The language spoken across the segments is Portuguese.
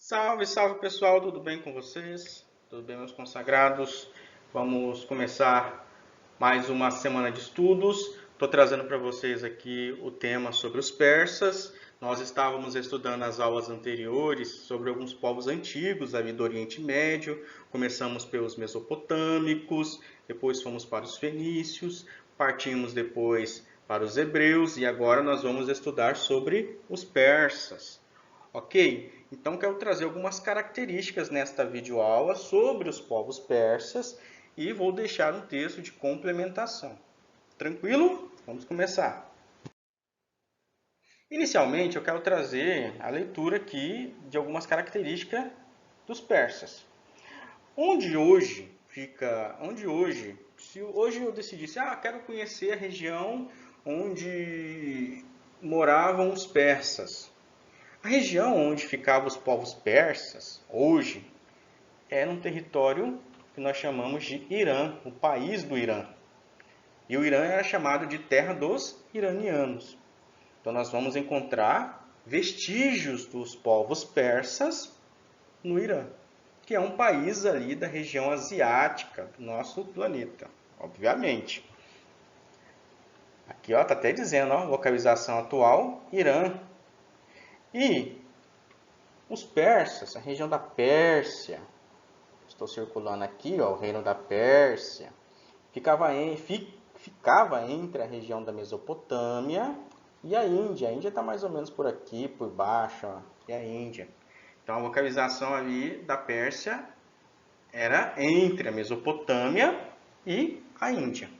Salve, salve pessoal, tudo bem com vocês? Tudo bem, meus consagrados? Vamos começar mais uma semana de estudos. Estou trazendo para vocês aqui o tema sobre os persas. Nós estávamos estudando nas aulas anteriores sobre alguns povos antigos ali do Oriente Médio. Começamos pelos mesopotâmicos, depois fomos para os fenícios, partimos depois para os hebreus e agora nós vamos estudar sobre os persas. Ok? Então quero trazer algumas características nesta videoaula sobre os povos persas e vou deixar um texto de complementação. Tranquilo? Vamos começar. Inicialmente eu quero trazer a leitura aqui de algumas características dos persas. Se hoje eu decidisse, quero conhecer a região onde moravam os persas. A região onde ficavam os povos persas, hoje, era um território que nós chamamos de Irã, o país do Irã. E o Irã era chamado de terra dos iranianos. Então nós vamos encontrar vestígios dos povos persas no Irã, que é um país ali da região asiática do nosso planeta, obviamente. Aqui está até dizendo, localização atual, Irã. E os persas, a região da Pérsia, estou circulando aqui, o reino da Pérsia, ficava entre a região da Mesopotâmia e a Índia. A Índia está mais ou menos por aqui, por baixo, e a Índia. Então a localização ali da Pérsia era entre a Mesopotâmia e a Índia.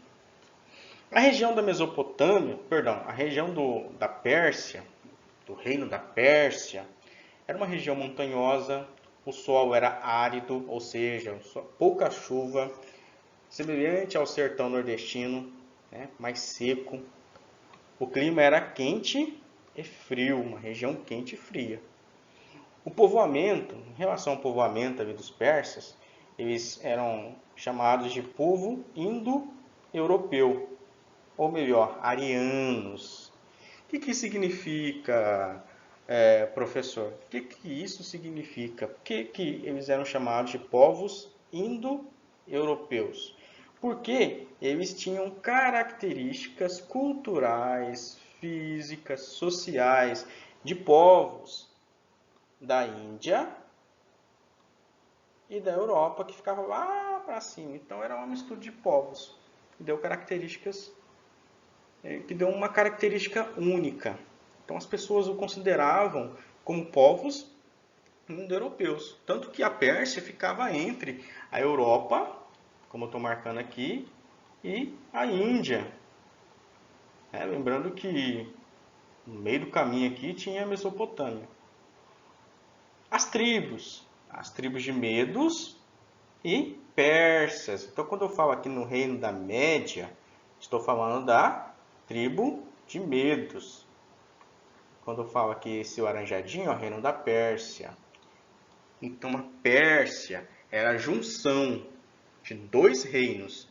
A região da Mesopotâmia, a região da Pérsia, do reino da Pérsia, era uma região montanhosa, o solo era árido, ou seja, pouca chuva, semelhante ao sertão nordestino, mais seco. O clima era quente e frio, uma região quente e fria. O povoamento, em relação ao povoamento ali dos persas, eles eram chamados de povo indo-europeu, ou melhor, arianos. O que significa, professor? O que isso significa? Por que eles eram chamados de povos indo-europeus? Porque eles tinham características culturais, físicas, sociais de povos da Índia e da Europa que ficavam lá para cima. Então era uma mistura de povos que deu uma característica única. Então as pessoas o consideravam como povos indo-europeus. Tanto que a Pérsia ficava entre a Europa, como eu estou marcando aqui, e a Índia. Lembrando que no meio do caminho aqui tinha a Mesopotâmia. As tribos de Medos e persas. Então quando eu falo aqui no reino da Média, estou falando da tribo de Medos. Quando eu falo aqui esse laranjadinho, é o reino da Pérsia. Então a Pérsia era a junção de dois reinos.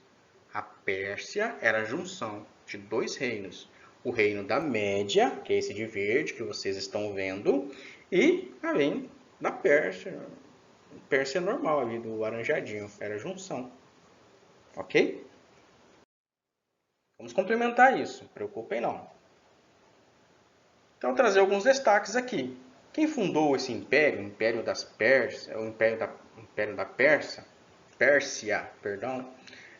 A Pérsia era a junção de dois reinos. O reino da Média, que é esse de verde que vocês estão vendo, e além da Pérsia. Pérsia normal ali, do laranjadinho. Era a junção. Ok? Vamos complementar isso. Não se preocupem não. Então, trazer alguns destaques aqui. Quem fundou esse império, o Império das Persas, o Império da Pérsia,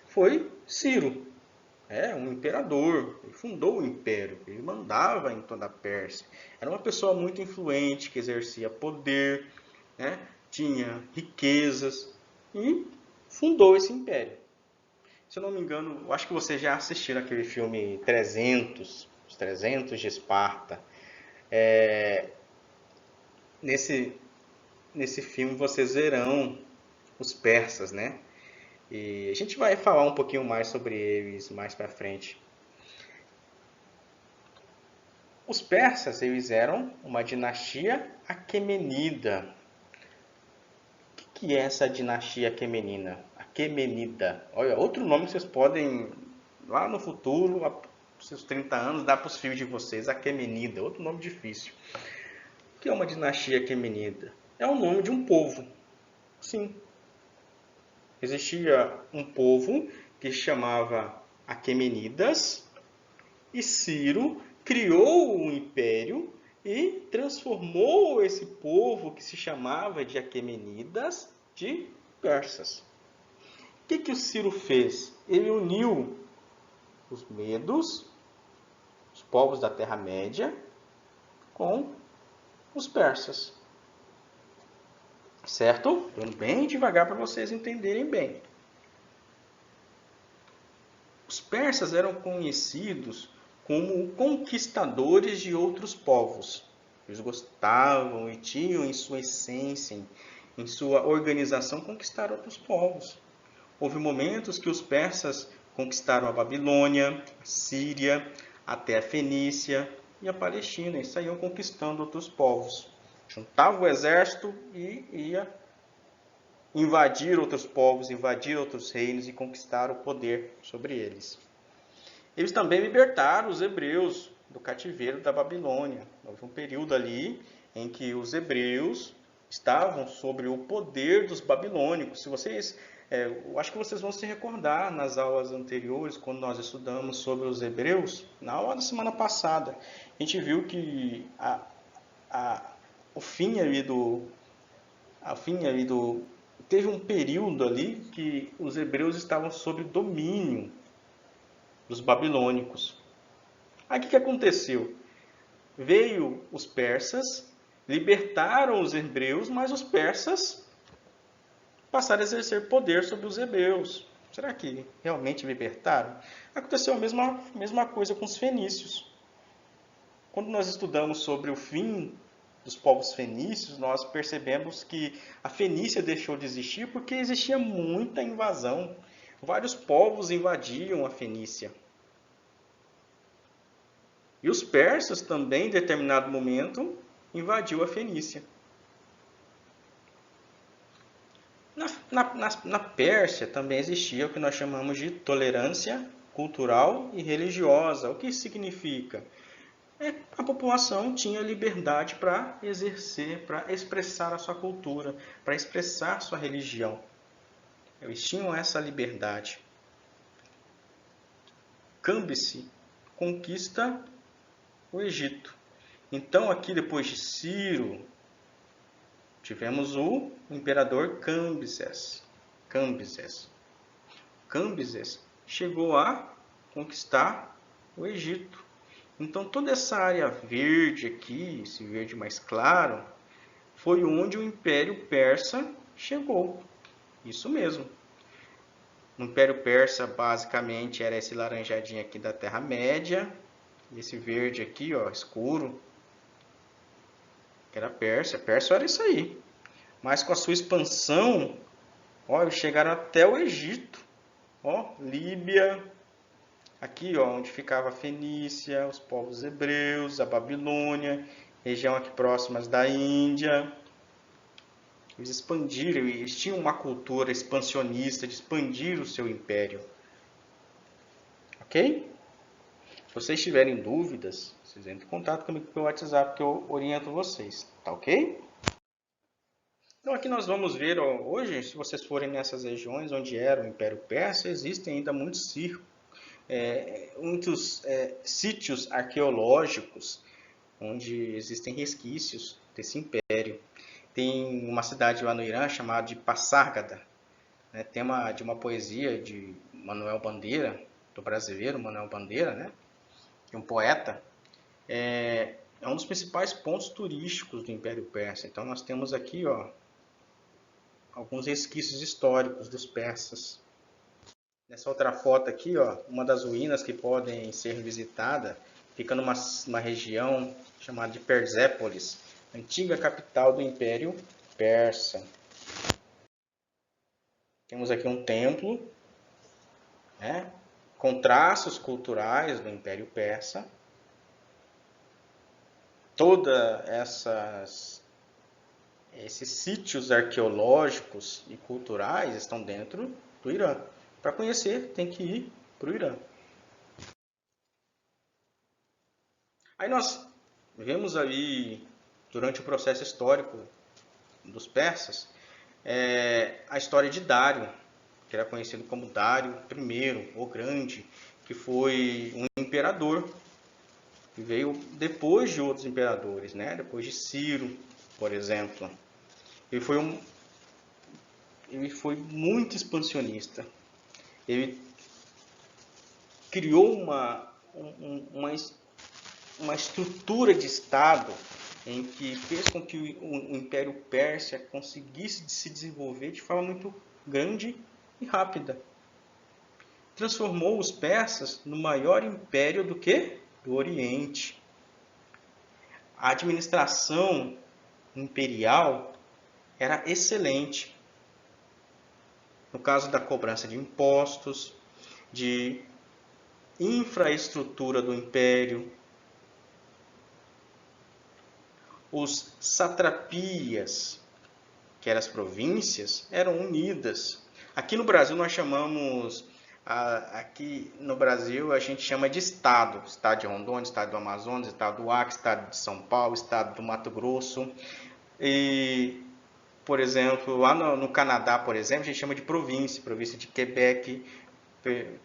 foi Ciro. Um imperador. Ele fundou o império. Ele mandava em toda a Pérsia. Era uma pessoa muito influente, que exercia poder, tinha riquezas e fundou esse império. Se eu não me engano, eu acho que vocês já assistiram aquele filme 300, Os 300 de Esparta. Nesse filme vocês verão os persas, né? E a gente vai falar um pouquinho mais sobre eles mais para frente. Os persas, eles eram uma dinastia aquemenida. O que é essa dinastia aquemenida? Olha, outro nome que vocês podem, lá no futuro, seus 30 anos, dar para os filhos de vocês, aquemenida, outro nome difícil. O que é uma dinastia aquemenida? é o nome de um povo. Sim. Existia um povo que se chamava Aquemenidas e Ciro criou um império e transformou esse povo que se chamava de Aquemenidas de persas. O que o Ciro fez? Ele uniu os medos, os povos da Terra-média, com os persas. Certo? Estou bem devagar para vocês entenderem bem. Os persas eram conhecidos como conquistadores de outros povos. Eles gostavam e tinham em sua essência, em sua organização, conquistar outros povos. Houve momentos que os persas conquistaram a Babilônia, a Síria, até a Fenícia e a Palestina, e saíam conquistando outros povos. Juntavam o exército e ia invadir outros povos, invadir outros reinos e conquistar o poder sobre eles. Eles também libertaram os hebreus do cativeiro da Babilônia. Houve um período ali em que os hebreus estavam sob o poder dos babilônicos. Se vocês, eu acho que vocês vão se recordar nas aulas anteriores, quando nós estudamos sobre os hebreus, na aula da semana passada, a gente viu que o fim ali do teve um período ali que os hebreus estavam sob domínio dos babilônicos. Aí o que aconteceu? Veio os persas, libertaram os hebreus, mas os persas passaram a exercer poder sobre os hebreus. Será que realmente libertaram? Aconteceu a mesma coisa com os fenícios. Quando nós estudamos sobre o fim dos povos fenícios, nós percebemos que a Fenícia deixou de existir porque existia muita invasão. Vários povos invadiam a Fenícia. E os persas também, em determinado momento, invadiu a Fenícia. Na Pérsia também existia o que nós chamamos de tolerância cultural e religiosa. O que isso significa? A população tinha liberdade para exercer, para expressar a sua cultura, para expressar a sua religião. Eles tinham essa liberdade. Câmbice conquista o Egito. Então, aqui depois de Ciro, tivemos o imperador Cambises. Cambises chegou a conquistar o Egito. Então, toda essa área verde aqui, esse verde mais claro, foi onde o Império Persa chegou. Isso mesmo. O Império Persa, basicamente, era esse laranjadinho aqui da Terra-média. Esse verde aqui, ó, escuro, que era a Pérsia. A Pérsia era isso aí. Mas com a sua expansão, ó, eles chegaram até o Egito. Ó, Líbia, aqui, ó, onde ficava a Fenícia, os povos hebreus, a Babilônia, região aqui próximas da Índia. Eles expandiram, eles tinham uma cultura expansionista de expandir o seu império. Ok? Se vocês tiverem dúvidas, vocês entrem em contato comigo pelo WhatsApp que eu oriento vocês. Tá ok? Então aqui nós vamos ver, ó, hoje, se vocês forem nessas regiões onde era o Império Persa, existem ainda muitos sítios arqueológicos onde existem resquícios desse império. Tem uma cidade lá no Irã chamada de Passárgada, né, tema de uma poesia de Manuel Bandeira, do brasileiro Manuel Bandeira, né, que é um poeta. É um dos principais pontos turísticos do Império Persa. Então nós temos aqui, ó, alguns resquícios históricos dos persas. Nessa outra foto aqui, ó, uma das ruínas que podem ser visitadas fica numa região chamada de Persépolis, antiga capital do Império Persa. Temos aqui um templo, né, com traços culturais do Império Persa. Toda esses sítios arqueológicos e culturais estão dentro do Irã. Para conhecer, tem que ir para o Irã. Aí nós vemos ali, durante o processo histórico dos persas é a história de Dário, que era conhecido como Dário I, o Grande, que foi um imperador, que veio depois de outros imperadores, né? Depois de Ciro, por exemplo. Ele foi, ele foi muito expansionista. Ele criou uma estrutura de Estado em que fez com que o Império Persa conseguisse se desenvolver de forma muito grande e rápida. Transformou os persas no maior império do que? Do Oriente. A administração imperial era excelente. No caso da cobrança de impostos, de infraestrutura do império, os satrapias, que eram as províncias, eram unidas. Aqui no Brasil nós chamamos, aqui no Brasil a gente chama de estado. Estado de Rondônia, estado do Amazonas, estado do Acre, estado de São Paulo, estado do Mato Grosso. E, por exemplo, lá no Canadá, por exemplo, a gente chama de província. Província de Quebec,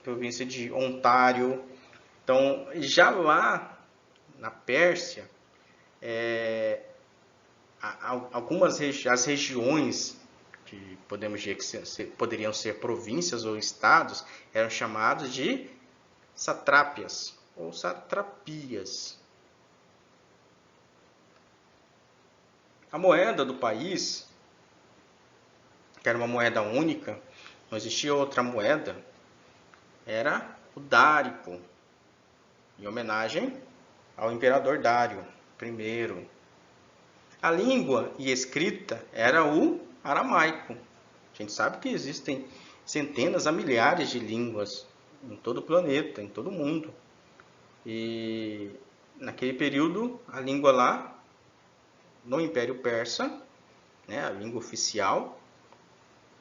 província de Ontário. Então, já lá na Pérsia, algumas as regiões que podemos dizer que poderiam ser províncias ou estados eram chamados de satrápias ou satrapias. A moeda do país, que era uma moeda única, não existia outra moeda, era o dárico, em homenagem ao imperador Dário I. A língua e escrita era o aramaico. A gente sabe que existem centenas a milhares de línguas em todo o planeta, em todo o mundo. E naquele período, a língua lá, no Império Persa, né, a língua oficial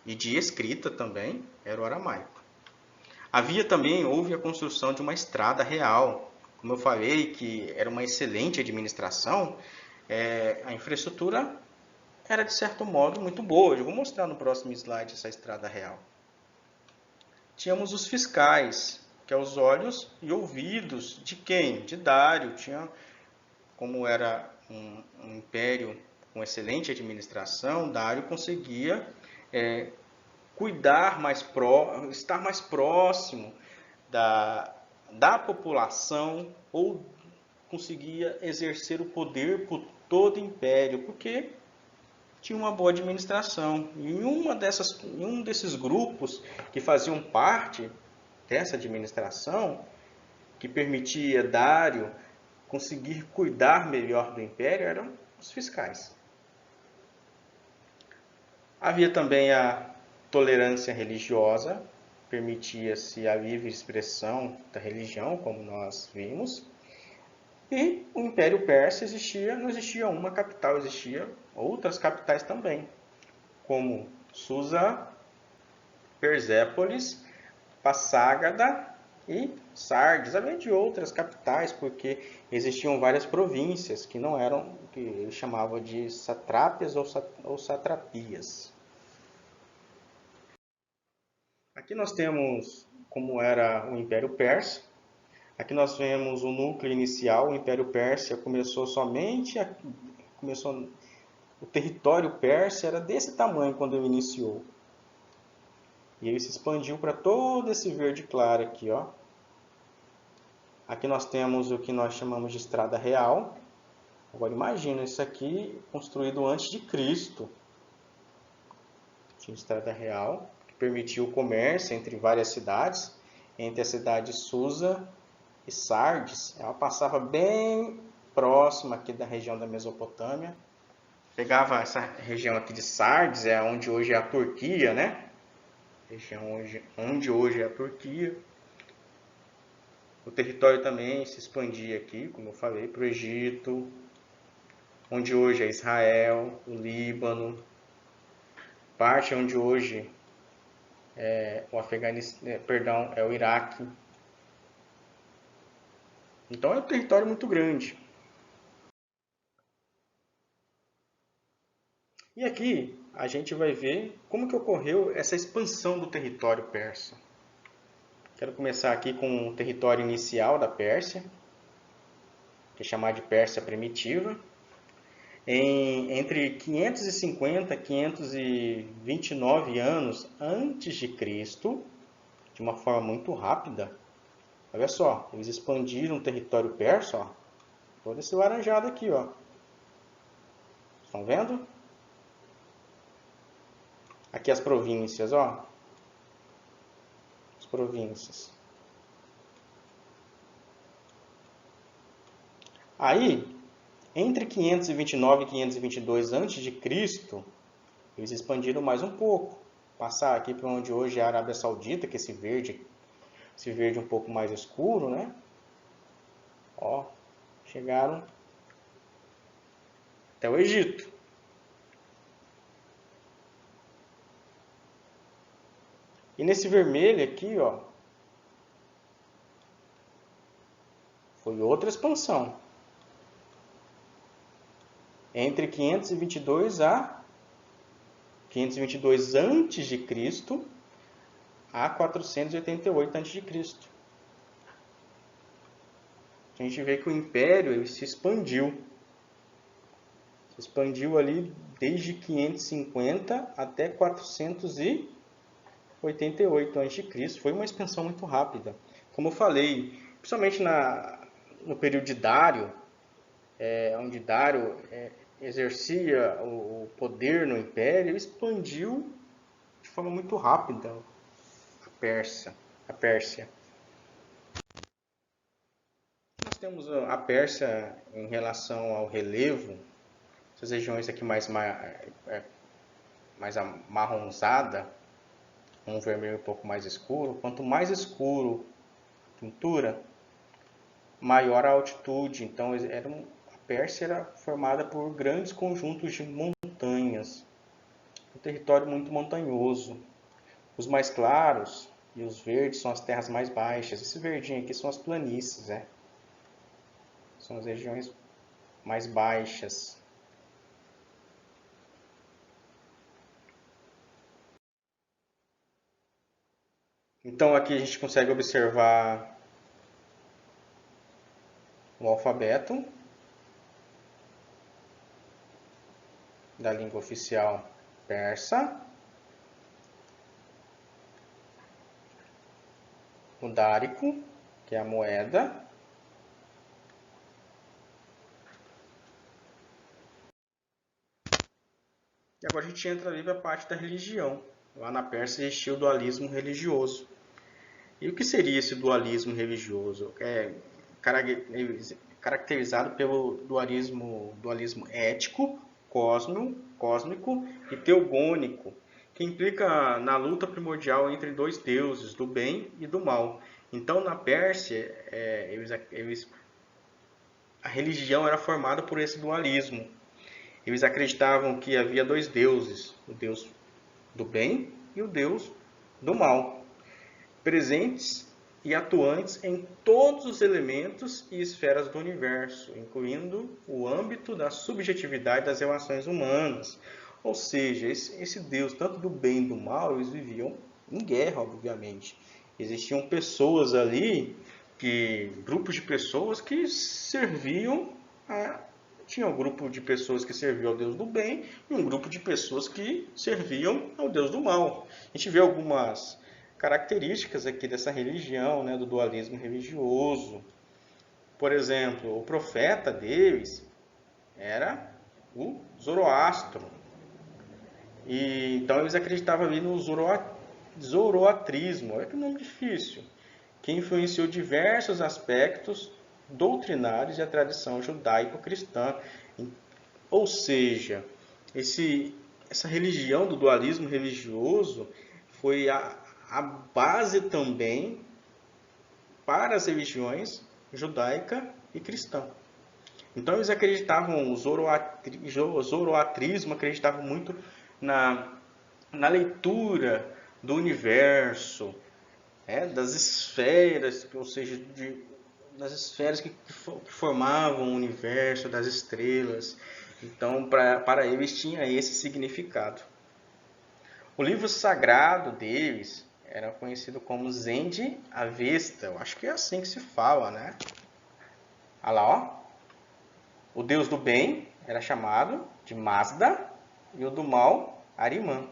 e de escrita também, era o aramaico. Houve a construção de uma estrada real. Como eu falei que era uma excelente administração, a infraestrutura era de certo modo muito boa. Eu vou mostrar no próximo slide essa estrada real. Tínhamos os fiscais, que é os olhos e ouvidos de quem? De Dário. Como era um império com excelente administração, Dário conseguia estar mais próximo da população, ou conseguia exercer o poder por todo o império, porque tinha uma boa administração. E em um desses grupos que faziam parte dessa administração, que permitia Dário conseguir cuidar melhor do império, eram os fiscais. Havia também a tolerância religiosa, permitia-se a livre expressão da religião, como nós vimos. E o Império Persa não existia uma capital, existia outras capitais também, como Susa, Persépolis, Passágada e Sardes, além de outras capitais, porque existiam várias províncias que não eram, que ele chamava de satrápias ou satrapias. Aqui nós temos como era o Império Persa. Aqui nós vemos o núcleo inicial. O Império Persa o território persa era desse tamanho quando ele iniciou. E ele se expandiu para todo esse verde claro aqui, ó. Aqui nós temos o que nós chamamos de estrada real. Agora imagina isso aqui construído antes de Cristo. Tinha estrada real que permitiu o comércio entre várias cidades, entre a cidade de Susa e Sardes. Ela passava bem próxima aqui da região da Mesopotâmia. Pegava essa região aqui de Sardes, é onde hoje é a Turquia, né? Região onde hoje é a Turquia. O território também se expandia aqui, como eu falei, para o Egito, onde hoje é Israel, o Líbano, parte onde hoje é o Afeganistão, é o Iraque. Então é um território muito grande. E aqui a gente vai ver como que ocorreu essa expansão do território persa. Quero começar aqui com o território inicial da Pérsia, que é chamado de Pérsia Primitiva. Entre 550 e 529 anos antes de Cristo, de uma forma muito rápida, olha só, eles expandiram o território persa, ó, todo esse laranjado aqui, ó. Estão vendo? Aqui as províncias, ó. As províncias. Aí, entre 529 e 522 a.C., eles expandiram mais um pouco. Passar aqui para onde hoje é a Arábia Saudita, que é esse verde um pouco mais escuro, né? Ó, chegaram até o Egito. E nesse vermelho aqui, ó, foi outra expansão. Entre 522 a 522 a.C. a 488 a.C. A gente vê que o Império ele se expandiu. Se expandiu ali desde 550 até 488 a.C. Foi uma expansão muito rápida. Como eu falei, principalmente no período de Dário, onde Dário exercia o poder no Império, expandiu de forma muito rápida a Pérsia. Nós temos a Pérsia em relação ao relevo, essas regiões aqui mais amarronzada, um vermelho um pouco mais escuro. Quanto mais escuro a pintura, maior a altitude. Então a Pérsia era formada por grandes conjuntos de montanhas, um território muito montanhoso. Os mais claros e os verdes são as terras mais baixas. Esse verdinho aqui são as planícies, né? São as regiões mais baixas. Então aqui a gente consegue observar o alfabeto da língua oficial persa, o dárico, que é a moeda, e agora a gente entra ali para a parte da religião. Lá na Pérsia existia o dualismo religioso. E o que seria esse dualismo religioso? É caracterizado pelo dualismo ético, cósmico e teogônico, que implica na luta primordial entre dois deuses, do bem e do mal. Então, na Pérsia, a religião era formada por esse dualismo. Eles acreditavam que havia dois deuses, o Deus do bem e o Deus do mal, presentes e atuantes em todos os elementos e esferas do universo, incluindo o âmbito da subjetividade das relações humanas. Ou seja, esse Deus, tanto do bem e do mal, eles viviam em guerra, obviamente. Existiam pessoas ali, grupos de pessoas que serviam a... Tinha um grupo de pessoas que serviam ao Deus do bem e um grupo de pessoas que serviam ao Deus do mal. A gente vê algumas características aqui dessa religião, né, do dualismo religioso. Por exemplo, o profeta deles era o Zoroastro. E, então eles acreditavam ali no zoroatrismo, olha que nome difícil, que influenciou diversos aspectos doutrinários e a tradição judaico-cristã. Ou seja, essa religião do dualismo religioso foi a base também para as religiões judaica e cristã. Então eles acreditavam, o zoroatrismo acreditava muito na leitura do universo, das esferas, ou seja, das esferas que formavam o universo, das estrelas. Então, para eles tinha esse significado. O livro sagrado deles era conhecido como Zend Avesta. Eu acho que é assim que se fala, né? Olha lá, ó. O deus do bem era chamado de Mazda e o do mal, Arimã.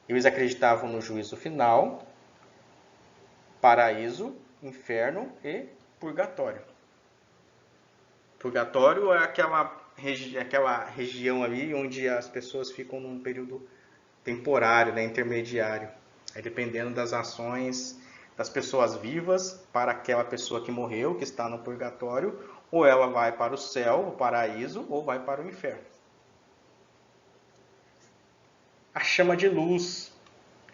Eles acreditavam no juízo final, paraíso, inferno e purgatório. Purgatório é aquela região ali onde as pessoas ficam num período temporário, né, intermediário. Aí, dependendo das ações das pessoas vivas para aquela pessoa que morreu, que está no purgatório, ou ela vai para o céu, o paraíso, ou vai para o inferno. A chama de luz,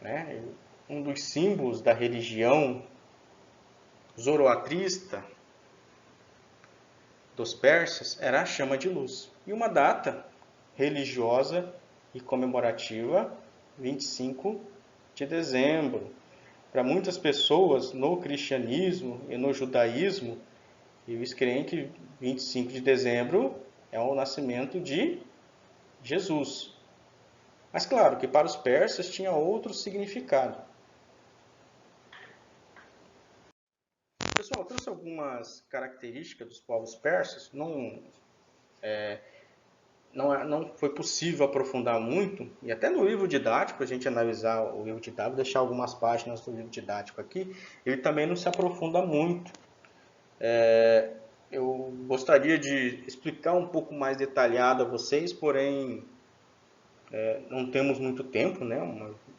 né, um dos símbolos da religião zoroastrista dos persas era a chama de luz. E uma data religiosa e comemorativa, 25 de dezembro. Para muitas pessoas no cristianismo e no judaísmo, eles creem que 25 de dezembro é o nascimento de Jesus. Mas claro que para os persas tinha outro significado. Pessoal, eu trouxe algumas características dos povos persas. Não foi possível aprofundar muito, e até no livro didático, a gente analisar o livro didático, deixar algumas páginas do livro didático aqui, ele também não se aprofunda muito. Eu gostaria de explicar um pouco mais detalhado a vocês, porém não temos muito tempo, né?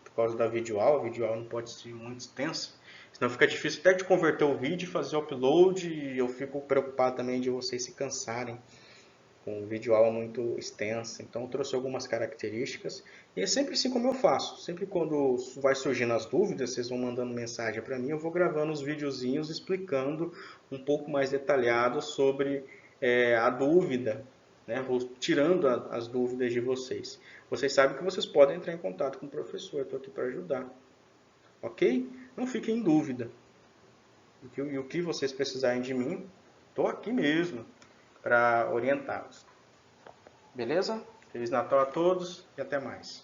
Por causa da videoaula, a videoaula não pode ser muito extensa, senão fica difícil até de converter o vídeo e fazer o upload, e eu fico preocupado também de vocês se cansarem com videoaula muito extensa. Então eu trouxe algumas características, e é sempre assim como eu faço, sempre quando vai surgindo as dúvidas, vocês vão mandando mensagem para mim, eu vou gravando os videozinhos explicando um pouco mais detalhado sobre a dúvida, né? Vou tirando as dúvidas de vocês. Vocês sabem que vocês podem entrar em contato com o professor, eu estou aqui para ajudar, ok? Não fiquem em dúvida. E o que vocês precisarem de mim, estou aqui mesmo para orientá-los. Beleza? Feliz Natal a todos e até mais.